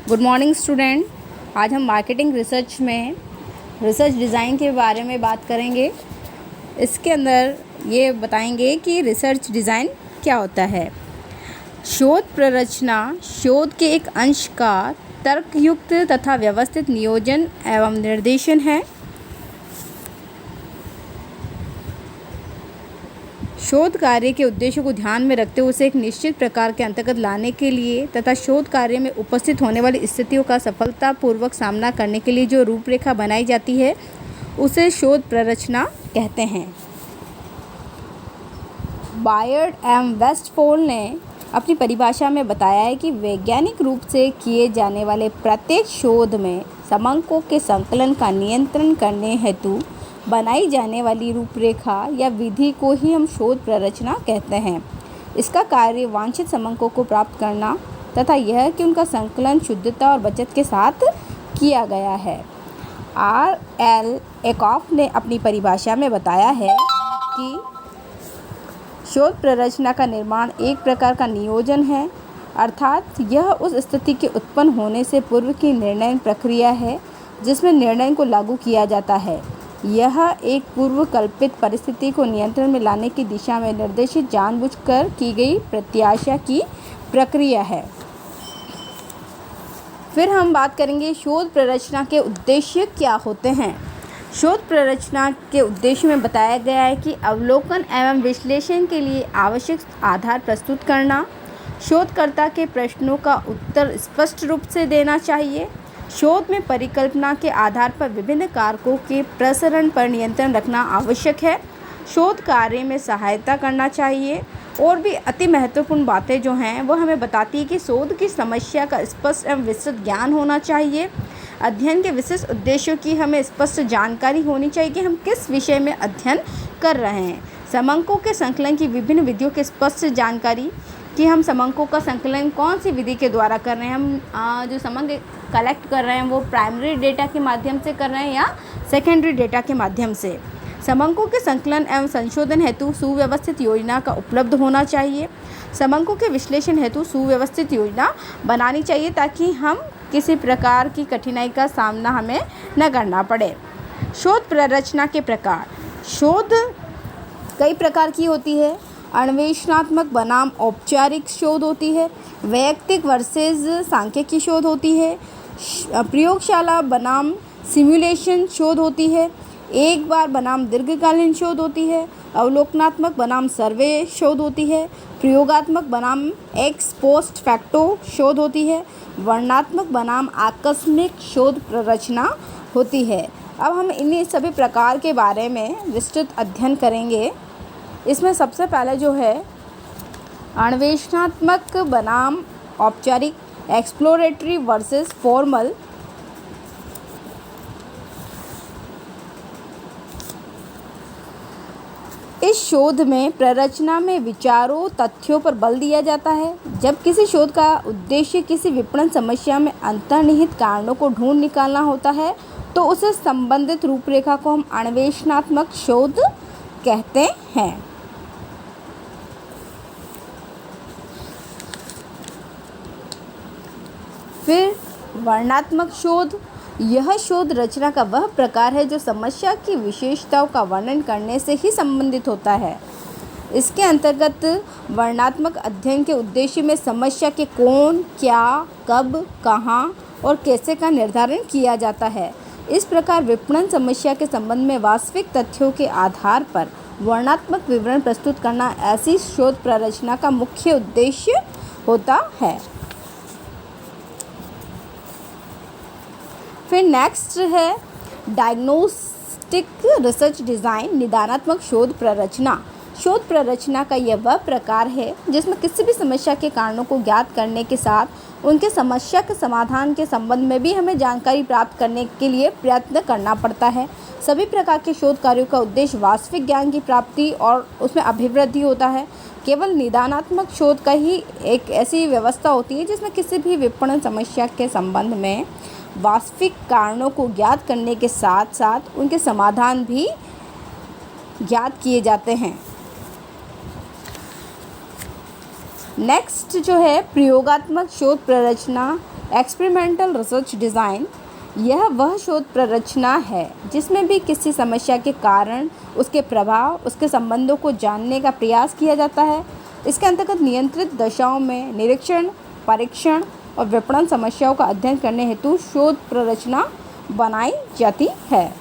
Good morning student. आज हम marketing research में रिसर्च डिज़ाइन के बारे में बात करेंगे। इसके अंदर ये बताएंगे कि रिसर्च डिज़ाइन क्या होता है। शोध प्ररचना शोध के एक अंश का तर्कयुक्त तथा व्यवस्थित नियोजन एवं निर्देशन है। शोध कार्य के उद्देश्यों को ध्यान में रखते हुए उसे एक निश्चित प्रकार के अंतर्गत लाने के लिए तथा शोध कार्य में उपस्थित होने वाली स्थितियों का सफलतापूर्वक सामना करने के लिए जो रूपरेखा बनाई जाती है उसे शोध प्ररचना कहते हैं। बायर्ड एवं वेस्टफोल ने अपनी परिभाषा में बताया है कि वैज्ञानिक रूप से किए जाने वाले प्रत्येक शोध में समंकों के संकलन का नियंत्रण करने हेतु बनाई जाने वाली रूपरेखा या विधि को ही हम शोध प्ररचना कहते हैं। इसका कार्य वांछित समंकों को प्राप्त करना तथा यह कि उनका संकलन शुद्धता और बचत के साथ किया गया है। R.L. एकॉफ ने अपनी परिभाषा में बताया है कि शोध प्ररचना का निर्माण एक प्रकार का नियोजन है, अर्थात यह उस स्थिति के उत्पन्न होने से पूर्व की निर्णय प्रक्रिया है जिसमें निर्णय को लागू किया जाता है। यह एक पूर्व कल्पित परिस्थिति को नियंत्रण में लाने की दिशा में निर्देशित जानबूझकर की गई प्रत्याशा की प्रक्रिया है। फिर हम बात करेंगे शोध प्ररचना के उद्देश्य क्या होते हैं। शोध प्ररचना के उद्देश्य में बताया गया है कि अवलोकन एवं विश्लेषण के लिए आवश्यक आधार प्रस्तुत करना, शोधकर्ता के प्रश्नों का उत्तर स्पष्ट रूप से देना चाहिए, शोध में परिकल्पना के आधार पर विभिन्न कारकों के प्रसरण पर नियंत्रण रखना आवश्यक है, शोध कार्य में सहायता करना चाहिए। और भी अति महत्वपूर्ण बातें जो हैं वो हमें बताती है कि शोध की समस्या का स्पष्ट एवं विस्तृत ज्ञान होना चाहिए, अध्ययन के विशिष्ट उद्देश्यों की हमें स्पष्ट जानकारी होनी चाहिए कि हम किस विषय में अध्ययन कर रहे हैं, समंकों के संकलन की विभिन्न विधियों की स्पष्ट जानकारी कि हम समंकों का संकलन कौन सी विधि के द्वारा कर रहे हैं, हम जो समंक कलेक्ट कर रहे हैं वो प्राइमरी डेटा के माध्यम से कर रहे हैं या सेकेंडरी डेटा के माध्यम से। समंकों के संकलन एवं संशोधन हेतु सुव्यवस्थित योजना का उपलब्ध होना चाहिए, समंकों के विश्लेषण हेतु सुव्यवस्थित योजना बनानी चाहिए ताकि हम किसी प्रकार की कठिनाई का सामना हमें न करना पड़े। शोध प्ररचना के प्रकार। शोध कई प्रकार की होती है। अन्वेषणात्मक बनाम औपचारिक शोध होती है, वैयक्तिक वर्सेस सांख्यिकी शोध होती है, प्रयोगशाला बनाम सिमुलेशन शोध होती है, एक बार बनाम दीर्घकालीन शोध होती है, अवलोकनात्मक बनाम सर्वे शोध होती है, प्रयोगात्मक बनाम एक्स पोस्ट फैक्टो शोध होती है, वर्णनात्मक बनाम आकस्मिक शोध प्ररचना होती है। अब हम इन्हीं सभी प्रकार के बारे में विस्तृत अध्ययन करेंगे। इसमें सबसे पहले जो है अन्वेषणात्मक बनाम औपचारिक, एक्सप्लोरेटरी वर्सेस फॉर्मल। इस शोध में प्ररचना में विचारों तथ्यों पर बल दिया जाता है। जब किसी शोध का उद्देश्य किसी विपणन समस्या में अंतर्निहित कारणों को ढूंढ निकालना होता है तो उसे संबंधित रूपरेखा को हम अन्वेषणात्मक शोध कहते हैं। फिर वर्णनात्मक शोध। यह शोध रचना का वह प्रकार है जो समस्या की विशेषताओं का वर्णन करने से ही संबंधित होता है। इसके अंतर्गत वर्णनात्मक अध्ययन के उद्देश्य में समस्या के कौन, क्या, कब, कहाँ और कैसे का निर्धारण किया जाता है। इस प्रकार विपणन समस्या के संबंध में वास्तविक तथ्यों के आधार पर वर्णनात्मक विवरण प्रस्तुत करना ऐसी शोध प्ररचना का मुख्य उद्देश्य होता है। फिर नेक्स्ट है डायग्नोस्टिक रिसर्च डिज़ाइन, निदानात्मक शोध प्ररचना। शोध प्ररचना का यह वह प्रकार है जिसमें किसी भी समस्या के कारणों को ज्ञात करने के साथ उनके समस्या के समाधान के संबंध में भी हमें जानकारी प्राप्त करने के लिए प्रयत्न करना पड़ता है। सभी प्रकार के शोध कार्यों का उद्देश्य वास्तविक ज्ञान की प्राप्ति और उसमें अभिवृद्धि होता है। केवल निदानात्मक शोध का ही एक ऐसी व्यवस्था होती है जिसमें किसी भी विपणन समस्या के संबंध में वास्तविक कारणों को ज्ञात करने के साथ साथ उनके समाधान भी ज्ञात किए जाते हैं। नेक्स्ट जो है प्रयोगात्मक शोध प्ररचना, एक्सपेरिमेंटल रिसर्च डिज़ाइन। यह वह शोध प्ररचना है जिसमें भी किसी समस्या के कारण, उसके प्रभाव, उसके संबंधों को जानने का प्रयास किया जाता है। इसके अंतर्गत नियंत्रित दशाओं में निरीक्षण, परीक्षण और विपणन समस्याओं का अध्ययन करने हेतु शोध प्ररचना बनाई जाती है।